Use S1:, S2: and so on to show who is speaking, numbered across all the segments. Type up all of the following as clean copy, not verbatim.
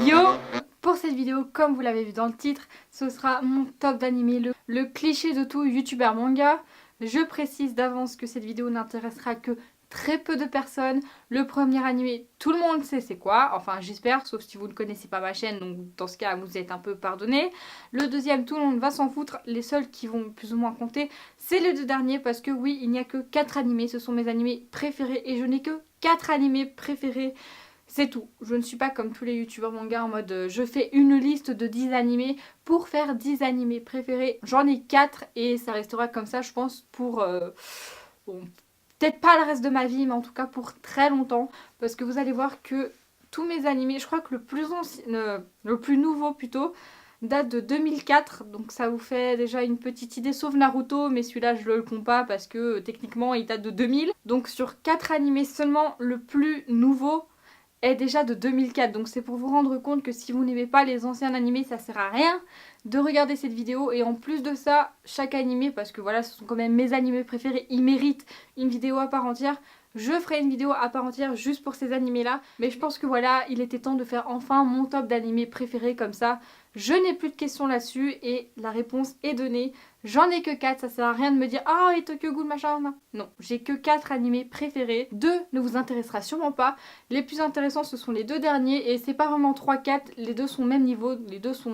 S1: Yo! Pour cette vidéo, comme vous l'avez vu dans le titre, ce sera mon top d'animé, le cliché de tout youtubeur manga. Je précise d'avance que cette vidéo n'intéressera que très peu de personnes. Le premier animé, tout le monde sait c'est quoi, enfin j'espère, sauf si vous ne connaissez pas ma chaîne, donc dans ce cas vous êtes un peu pardonné. Le deuxième, tout le monde va s'en foutre, les seuls qui vont plus ou moins compter, c'est les deux derniers, parce que oui, il n'y a que 4 animés, ce sont mes animés préférés, et je n'ai que 4 animés préférés. C'est tout. Je ne suis pas comme tous les youtubeurs manga en mode je fais une liste de 10 animés pour faire 10 animés préférés. J'en ai 4 et ça restera comme ça je pense pour... bon, peut-être pas le reste de ma vie mais en tout cas pour très longtemps. Parce que vous allez voir que tous mes animés, je crois que le plus ancien, le plus nouveau plutôt, date de 2004, donc ça vous fait déjà une petite idée, sauf Naruto, mais celui-là je le compte pas parce que techniquement il date de 2000. Donc sur 4 animés seulement, le plus nouveau est déjà de 2004, donc c'est pour vous rendre compte que si vous n'aimez pas les anciens animés, ça sert à rien de regarder cette vidéo. Et en plus de ça, chaque animé, parce que voilà, ce sont quand même mes animés préférés, ils méritent une vidéo à part entière. Je ferai une vidéo à part entière juste pour ces animés là, mais je pense que voilà, il était temps de faire enfin mon top d'animés préférés, comme ça je n'ai plus de questions là-dessus et la réponse est donnée. J'en ai que 4, ça sert à rien de me dire ah et Tokyo Ghoul machin. Non, j'ai que 4 animés préférés. 2 ne vous intéressera sûrement pas. Les plus intéressants ce sont les deux derniers et c'est pas vraiment 3-4, les deux sont au même niveau, les deux sont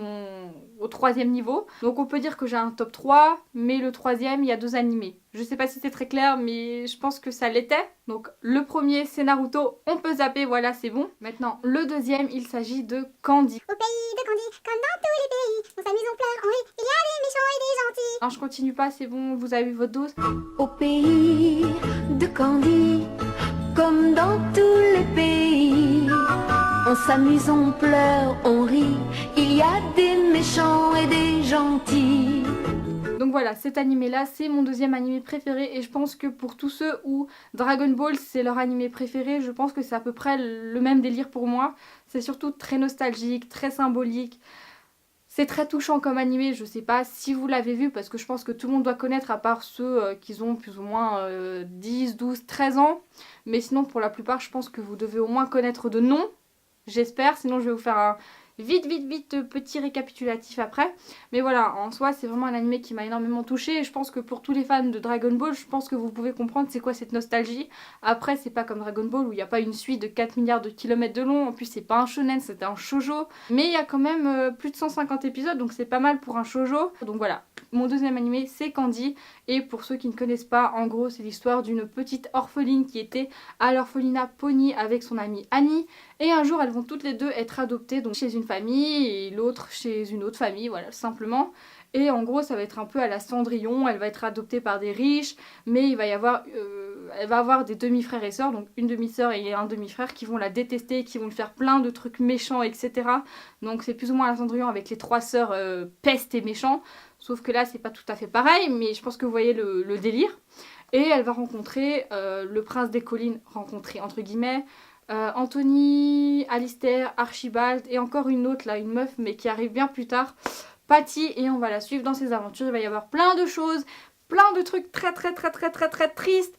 S1: au 3e niveau. Donc on peut dire que j'ai un top 3, mais le 3e il y a 2 animés. Je sais pas si c'est très clair mais je pense que ça l'était. Donc le premier c'est Naruto, on peut zapper, voilà c'est bon. Maintenant le deuxième il s'agit de Candy.
S2: Au pays de Candy, comme dans tous les pays, on s'amuse, on pleure, on rit, il y a des méchants et des gentils.
S1: Non je continue pas, c'est bon, vous avez eu votre dose.
S3: Au pays de Candy, comme dans tous les pays, on s'amuse, on pleure, on rit, il y a des méchants et des gentils.
S1: Donc voilà, cet animé là c'est mon deuxième animé préféré et je pense que pour tous ceux où Dragon Ball c'est leur animé préféré, je pense que c'est à peu près le même délire pour moi. C'est surtout très nostalgique, très symbolique. C'est très touchant comme animé, je sais pas si vous l'avez vu parce que je pense que tout le monde doit connaître à part ceux qui ont plus ou moins 10, 12, 13 ans. Mais sinon pour la plupart je pense que vous devez au moins connaître de nom, j'espère, sinon je vais vous faire un vite petit récapitulatif après. Mais voilà, en soi c'est vraiment un animé qui m'a énormément touchée et je pense que pour tous les fans de Dragon Ball, je pense que vous pouvez comprendre c'est quoi cette nostalgie. Après c'est pas comme Dragon Ball où il n'y a pas une suite de 4 milliards de kilomètres de long, en plus c'est pas un shonen, c'était un shoujo. Mais il y a quand même plus de 150 épisodes donc c'est pas mal pour un shoujo. Donc voilà, mon deuxième animé c'est Candy et pour ceux qui ne connaissent pas, en gros c'est l'histoire d'une petite orpheline qui était à l'orphelinat Pony avec son amie Annie. Et un jour elles vont toutes les deux être adoptées donc chez une famille et l'autre chez une autre famille, voilà simplement. Et en gros ça va être un peu à la Cendrillon, elle va être adoptée par des riches, mais il va y avoir, elle va avoir des demi-frères et sœurs, donc une demi-sœur et un demi-frère qui vont la détester, qui vont lui faire plein de trucs méchants, etc. Donc c'est plus ou moins à la Cendrillon avec les 3 sœurs peste et méchants, sauf que là c'est pas tout à fait pareil, mais je pense que vous voyez le délire. Et elle va rencontrer le prince des collines, rencontrer entre guillemets, Anthony, Alistair, Archibald et encore une autre là, une meuf mais qui arrive bien plus tard, Patty, et on va la suivre dans ses aventures. Il va y avoir plein de choses, plein de trucs très tristes.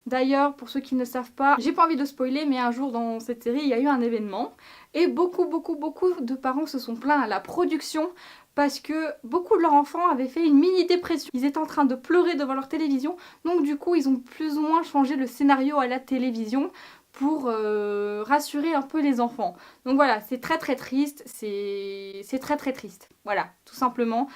S1: D'ailleurs, pour ceux qui ne savent pas, j'ai pas envie de spoiler, mais un jour dans cette série, il y a eu un événement et beaucoup de parents se sont plaints à la production parce que beaucoup de leurs enfants avaient fait une mini dépression. Ils étaient en train de pleurer devant leur télévision, donc du coup ils ont plus ou moins changé le scénario à la télévision pour rassurer un peu les enfants. Donc voilà, c'est très triste, c'est très triste. Voilà, tout simplement.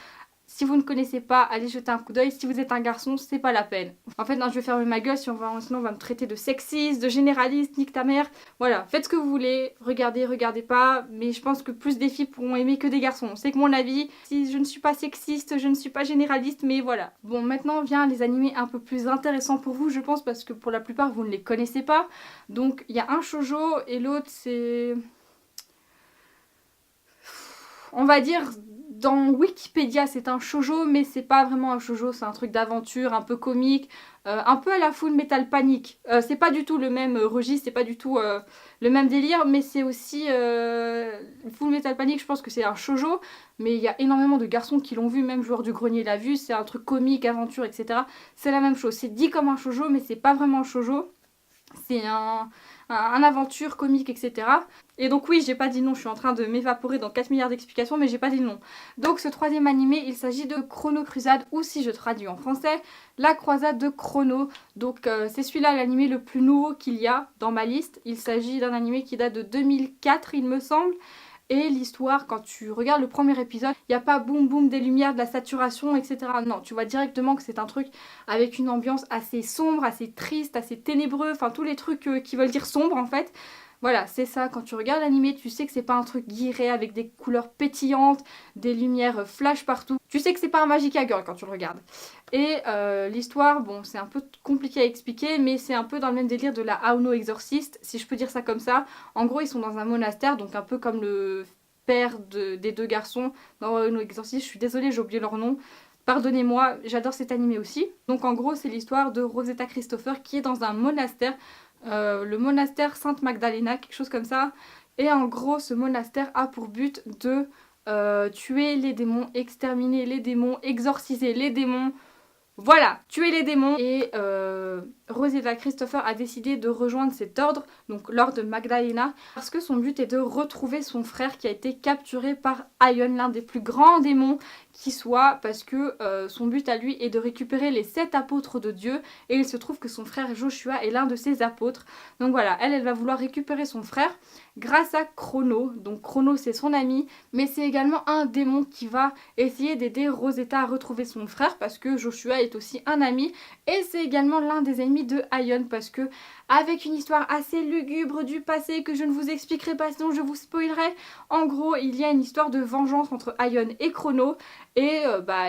S1: Si vous ne connaissez pas, allez jeter un coup d'œil. Si vous êtes un garçon, c'est pas la peine. En fait, non, je vais fermer ma gueule, sinon on va me traiter de sexiste, de généraliste, nique ta mère. Voilà, faites ce que vous voulez, regardez pas, mais je pense que plus des filles pourront aimer que des garçons. C'est que mon avis, si je ne suis pas sexiste, je ne suis pas généraliste, mais voilà. Bon, maintenant vient les animés un peu plus intéressants pour vous, je pense, parce que pour la plupart, vous ne les connaissez pas. Donc, il y a un shoujo et l'autre, c'est... on va dire... dans Wikipédia c'est un shoujo mais c'est pas vraiment un shoujo, c'est un truc d'aventure un peu comique, un peu à la Full Metal Panic. C'est pas du tout le même registre, c'est pas du tout le même délire, mais c'est aussi Full Metal Panic, je pense que c'est un shoujo, mais il y a énormément de garçons qui l'ont vu, même Joueur du Grenier l'a vu, c'est un truc comique, aventure, etc. C'est la même chose, c'est dit comme un shoujo mais c'est pas vraiment un shoujo. C'est un aventure comique, etc. Et donc oui, j'ai pas dit non, je suis en train de m'évaporer dans 4 milliards d'explications, mais j'ai pas dit non. Donc ce troisième animé, il s'agit de Chrono Crusade, ou si je traduis en français, La Croisade de Chrono. Donc c'est celui-là l'animé le plus nouveau qu'il y a dans ma liste. Il s'agit d'un animé qui date de 2004, il me semble. Et l'histoire, quand tu regardes le premier épisode, il n'y a pas boum boum des lumières, de la saturation, etc. Non, tu vois directement que c'est un truc avec une ambiance assez sombre, assez triste, assez ténébreux, enfin tous les trucs qui veulent dire sombre en fait. Voilà, c'est ça, quand tu regardes l'animé, tu sais que c'est pas un truc guiré avec des couleurs pétillantes, des lumières flash partout. Tu sais que c'est pas un Magica Girl quand tu le regardes. Et l'histoire, bon, c'est un peu compliqué à expliquer, mais c'est un peu dans le même délire de la Aono Exorciste, si je peux dire ça comme ça. En gros, ils sont dans un monastère, donc un peu comme le père des deux garçons dans Aono Exorciste. Je suis désolée, j'ai oublié leur nom. Pardonnez-moi, j'adore cet animé aussi. Donc en gros, c'est l'histoire de Rosetta Christopher qui est dans un monastère. Le monastère Sainte Magdalena, quelque chose comme ça. Et en gros, ce monastère a pour but de tuer les démons, exterminer les démons, exorciser les démons. Voilà, tuer les démons. Et Rosetta Christopher a décidé de rejoindre cet ordre, donc l'ordre de Magdalena, parce que son but est de retrouver son frère qui a été capturé par Aion, l'un des plus grands démons qui soit, parce que son but à lui est de récupérer les 7 apôtres de Dieu, et il se trouve que son frère Joshua est l'un de ces apôtres. Donc voilà, elle va vouloir récupérer son frère grâce à Chrono. Donc Chrono c'est son ami, mais c'est également un démon qui va essayer d'aider Rosetta à retrouver son frère, parce que Joshua est aussi un ami, et c'est également l'un des ennemis de Aion, parce que avec une histoire assez lugubre du passé que je ne vous expliquerai pas sinon je vous spoilerai. En gros, il y a une histoire de vengeance entre Aion et Chrono, et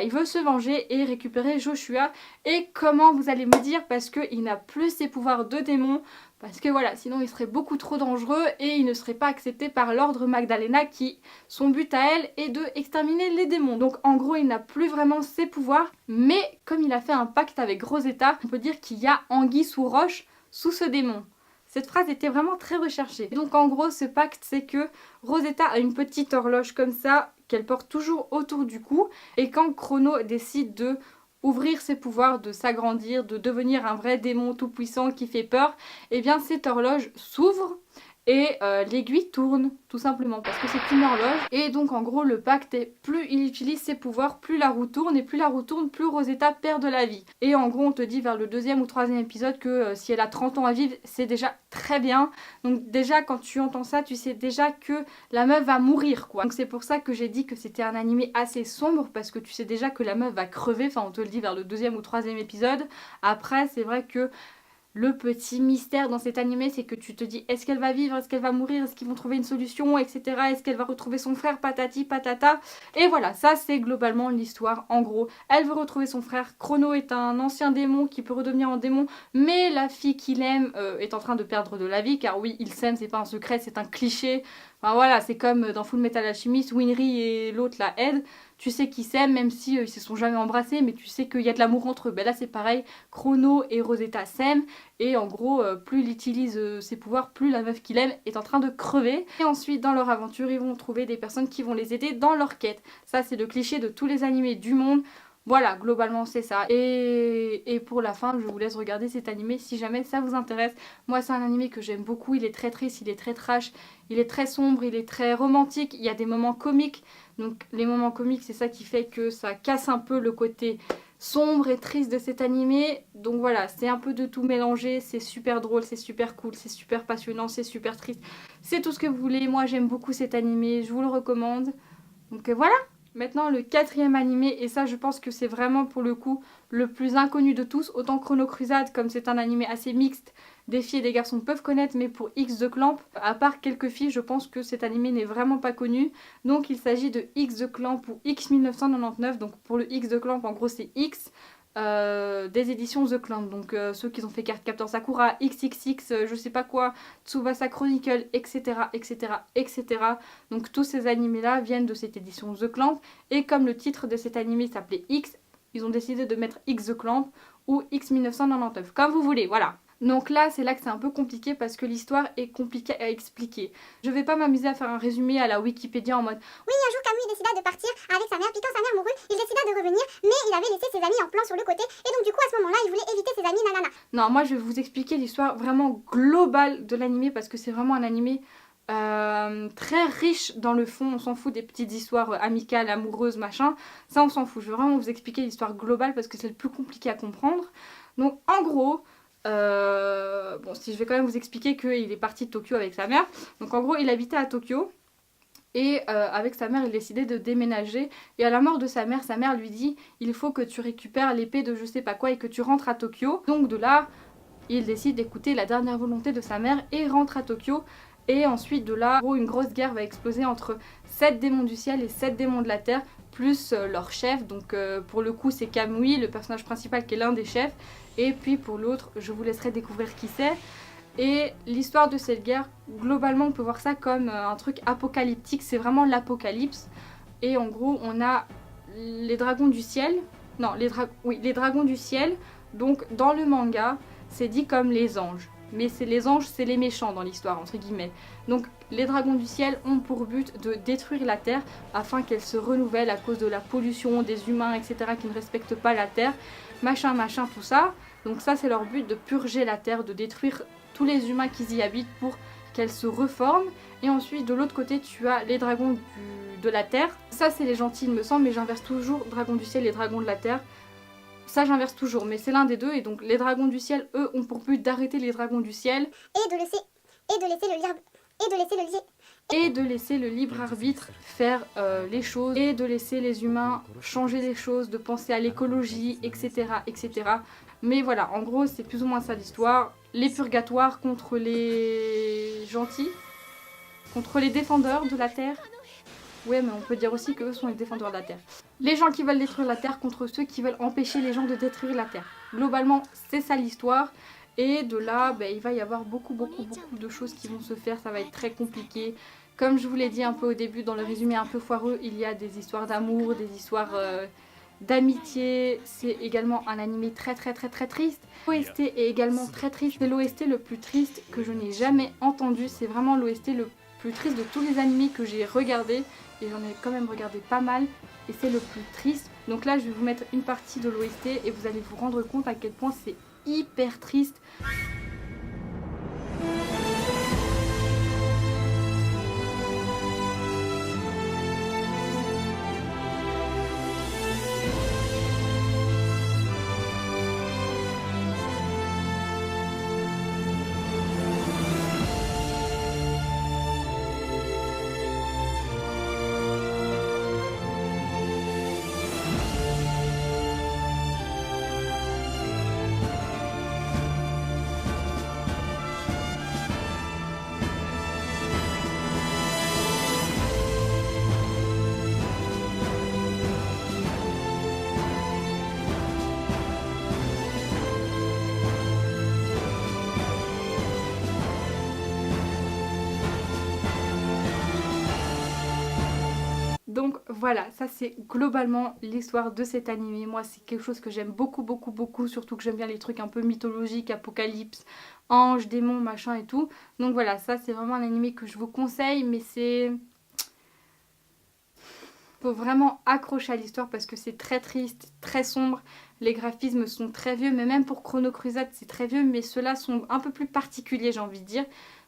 S1: il veut se venger et récupérer Joshua. Et comment, vous allez me dire, parce qu'il n'a plus ses pouvoirs de démon, parce que voilà, sinon il serait beaucoup trop dangereux et il ne serait pas accepté par l'ordre Magdalena qui, son but à elle est de exterminer les démons. Donc en gros il n'a plus vraiment ses pouvoirs, mais comme il a fait un pacte avec Rosetta, on peut dire qu'il y a anguille sous roche sous ce démon. Cette phrase était vraiment très recherchée. Donc en gros ce pacte c'est que Rosetta a une petite horloge comme ça qu'elle porte toujours autour du cou, et quand Chrono décide de ouvrir ses pouvoirs, de s'agrandir, de devenir un vrai démon tout puissant qui fait peur, et bien cette horloge s'ouvre et l'aiguille tourne tout simplement parce que c'est une horloge. Et donc en gros le pacte est plus il utilise ses pouvoirs, plus la roue tourne, et plus la roue tourne, plus Rosetta perd de la vie. Et en gros on te dit vers le 2e ou 3e épisode que si elle a 30 ans à vivre, c'est déjà très bien. Donc déjà quand tu entends ça, tu sais déjà que la meuf va mourir quoi. Donc c'est pour ça que j'ai dit que c'était un animé assez sombre, parce que tu sais déjà que la meuf va crever, enfin on te le dit vers le 2e ou 3e épisode. Après c'est vrai que le petit mystère dans cet animé, c'est que tu te dis est-ce qu'elle va vivre, est-ce qu'elle va mourir, est-ce qu'ils vont trouver une solution, etc. Est-ce qu'elle va retrouver son frère, patati patata. Et voilà, ça c'est globalement l'histoire. En gros, elle veut retrouver son frère. Chrono est un ancien démon qui peut redevenir en démon, mais la fille qu'il aime est en train de perdre de la vie, car oui, ils s'aiment, c'est pas un secret, c'est un cliché. Enfin voilà, c'est comme dans Full Metal Alchemist, Winry et l'autre, la Ed. Tu sais qu'ils s'aiment, même si ils se sont jamais embrassés, mais tu sais qu'il y a de l'amour entre eux. Ben là c'est pareil, Chrono et Rosetta s'aiment, et en gros, plus il utilise ses pouvoirs, plus la meuf qu'il aime est en train de crever. Et ensuite, dans leur aventure, ils vont trouver des personnes qui vont les aider dans leur quête. Ça c'est le cliché de tous les animés du monde. Voilà, globalement c'est ça. Et pour la fin, je vous laisse regarder cet animé si jamais ça vous intéresse. Moi c'est un animé que j'aime beaucoup, il est très triste, il est très trash, il est très sombre, il est très romantique, il y a des moments comiques. Donc les moments comiques c'est ça qui fait que ça casse un peu le côté sombre et triste de cet animé. Donc voilà, c'est un peu de tout mélangé, c'est super drôle, c'est super cool, c'est super passionnant, c'est super triste. C'est tout ce que vous voulez, moi j'aime beaucoup cet animé, je vous le recommande. Donc voilà. Maintenant le 4e animé, et ça je pense que c'est vraiment pour le coup le plus inconnu de tous. Autant Chrono Crusade, comme c'est un animé assez mixte, des filles et des garçons peuvent connaître, mais pour X the Clamp, à part quelques filles, je pense que cet animé n'est vraiment pas connu. Donc il s'agit de X the Clamp ou X 1999, donc pour le X the Clamp en gros c'est X. Des éditions The Clamp, donc ceux qui ont fait Cardcaptor Sakura, XXX, je sais pas quoi, Tsubasa Chronicle, etc, etc, etc. Donc tous ces animés là viennent de cette édition The Clamp, et comme le titre de cet animé s'appelait X, ils ont décidé de mettre X The Clamp ou X 1999, comme vous voulez, voilà. Donc là, c'est là que c'est un peu compliqué parce que l'histoire est compliquée à expliquer. Je vais pas m'amuser à faire un résumé à la Wikipédia en mode
S2: Oui, un jour Camus il décida de partir avec sa mère, puis quand sa mère mourut, il décida de revenir, mais il avait laissé ses amis en plan sur le côté, et donc du coup à ce moment-là, il voulait éviter ses amis, nanana.
S1: Non, moi je vais vous expliquer l'histoire vraiment globale de l'animé parce que c'est vraiment un animé très riche dans le fond. On s'en fout des petites histoires amicales, amoureuses, machin. Ça on s'en fout. Je vais vraiment vous expliquer l'histoire globale parce que c'est le plus compliqué à comprendre. Donc en gros, bon, si je vais quand même vous expliquer qu'il est parti de Tokyo avec sa mère. Donc en gros, il habitait à Tokyo. Et avec sa mère, il décidait de déménager. Et à la mort de sa mère lui dit « Il faut que tu récupères l'épée de je sais pas quoi et que tu rentres à Tokyo. » Donc de là, il décide d'écouter la dernière volonté de sa mère et rentre à Tokyo. Et ensuite de là, une grosse guerre va exploser entre 7 démons du ciel et 7 démons de la terre, plus leur chef. Donc pour le coup, c'est Kamui, le personnage principal qui est l'un des chefs. Et puis pour l'autre, je vous laisserai découvrir qui c'est. Et l'histoire de cette guerre, globalement on peut voir ça comme un truc apocalyptique, c'est vraiment l'apocalypse. Et en gros on a les dragons du ciel, non les dragons du ciel, donc dans le manga c'est dit comme les anges. Mais les anges c'est les méchants dans l'histoire entre guillemets. Donc les dragons du ciel ont pour but de détruire la terre afin qu'elle se renouvelle à cause de la pollution, des humains etc. qui ne respectent pas la terre, machin tout ça. Donc ça c'est leur but, de purger la terre, de détruire tous les humains qui y habitent pour qu'elle se reforme. Et ensuite de l'autre côté tu as les dragons de la terre. Ça c'est les gentils il me semble, mais j'inverse toujours dragons du ciel et dragons de la terre. Ça j'inverse toujours, mais c'est l'un des deux. Et donc les dragons du ciel, eux, ont pour but d'arrêter les dragons du ciel
S2: Et de laisser
S1: le libre arbitre faire les choses, et de laisser les humains changer les choses, de penser à l'écologie, etc., etc. Mais voilà, en gros c'est plus ou moins ça l'histoire. Les purgatoires contre les gentils, contre les défendeurs de la terre. Ouais, mais on peut dire aussi qu'eux sont les défendeurs de la terre. Les gens qui veulent détruire la terre contre ceux qui veulent empêcher les gens de détruire la terre. Globalement, c'est ça l'histoire. Et de là, il va y avoir beaucoup de choses qui vont se faire. Ça va être très compliqué. Comme je vous l'ai dit un peu au début, dans le résumé un peu foireux, il y a des histoires d'amour, des histoires d'amitié. C'est également un animé très triste. L'OST est également très triste. C'est l'OST le plus triste que je n'ai jamais entendu. C'est vraiment l'OST le plus triste de tous les animés que j'ai regardés. Et j'en ai quand même regardé pas mal. Et c'est le plus triste. Donc là, je vais vous mettre une partie de l'OST et vous allez vous rendre compte à quel point c'est hyper triste. Donc voilà, ça c'est globalement l'histoire de cet animé. Moi c'est quelque chose que j'aime beaucoup, surtout que j'aime bien les trucs un peu mythologiques, apocalypse, anges, démons, machin et tout. Donc voilà, ça c'est vraiment un animé que je vous conseille, mais c'est... faut vraiment accrocher à l'histoire parce que c'est très triste, très sombre. Les graphismes sont très vieux, mais même pour Chrono Crusade c'est très vieux, mais ceux-là sont un peu plus particuliers j'ai envie de dire.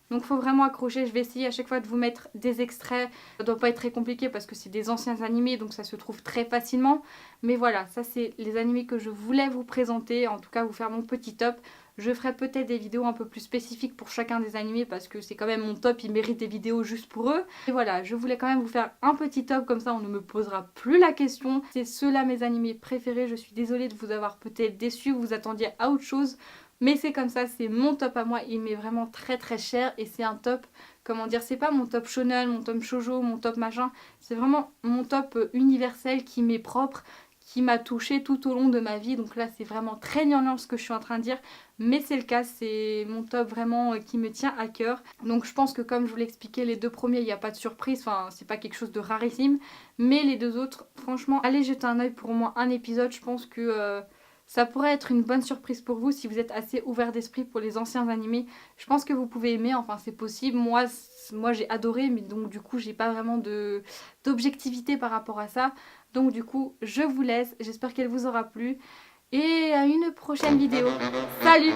S1: Donc faut vraiment accrocher, je vais essayer à chaque fois de vous mettre des extraits. Ça doit pas être très compliqué parce que c'est des anciens animés donc ça se trouve très facilement. Mais voilà, ça c'est les animés que je voulais vous présenter, en tout cas vous faire mon petit top. Je ferai peut-être des vidéos un peu plus spécifiques pour chacun des animés parce que c'est quand même mon top, ils méritent des vidéos juste pour eux. Et voilà, je voulais quand même vous faire un petit top, comme ça on ne me posera plus la question. C'est ceux-là mes animés préférés, je suis désolée de vous avoir peut-être déçu, vous attendiez à autre chose. Mais c'est comme ça, c'est mon top à moi, il m'est vraiment très cher et c'est un top, comment dire, c'est pas mon top shonen, mon top shoujo, mon top machin, c'est vraiment mon top universel qui m'est propre, qui m'a touchée tout au long de ma vie. Donc là c'est vraiment très gnangnan ce que je suis en train de dire, mais c'est le cas, c'est mon top vraiment qui me tient à cœur. Donc je pense que comme je vous l'ai expliqué, les deux premiers il n'y a pas de surprise, enfin c'est pas quelque chose de rarissime, mais les deux autres, franchement, allez jeter un oeil pour au moins un épisode, je pense que... Ça pourrait être une bonne surprise pour vous si vous êtes assez ouvert d'esprit pour les anciens animés. Je pense que vous pouvez aimer, enfin c'est possible. Moi j'ai adoré, mais donc du coup j'ai pas vraiment d'objectivité par rapport à ça. Donc du coup je vous laisse, j'espère qu'elle vous aura plu. Et à une prochaine vidéo. Salut!